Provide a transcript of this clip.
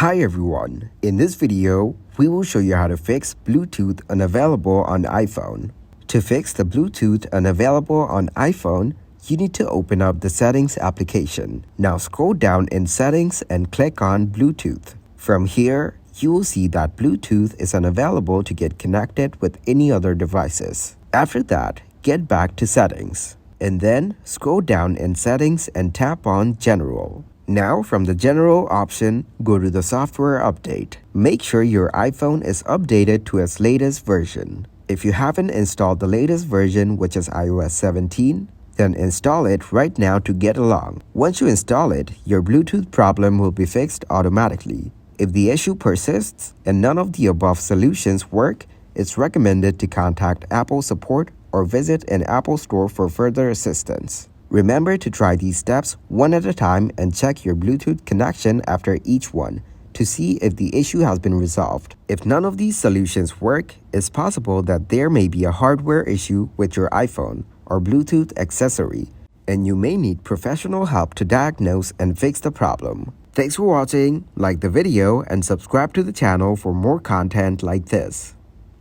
Hi everyone, in this video, we will show you how to fix Bluetooth unavailable on iPhone. To fix the Bluetooth unavailable on iPhone, you need to open up the Settings application. Now scroll down in Settings and click on Bluetooth. From here, you will see that Bluetooth is unavailable to get connected with any other devices. After that, get back to Settings. And then scroll down in Settings and tap on General. Now from the General option, go to the Software Update. Make sure your iPhone is updated to its latest version. If you haven't installed the latest version, which is iOS 17, then install it right now to get along. Once you install it, your Bluetooth problem will be fixed automatically. If the issue persists and none of the above solutions work, it's recommended to contact Apple support or visit an Apple store for further assistance. Remember to try these steps one at a time and check your Bluetooth connection after each one to see if the issue has been resolved. If none of these solutions work, it's possible that there may be a hardware issue with your iPhone or Bluetooth accessory, and you may need professional help to diagnose and fix the problem. Thanks for watching, like the video, and subscribe to the channel for more content like this.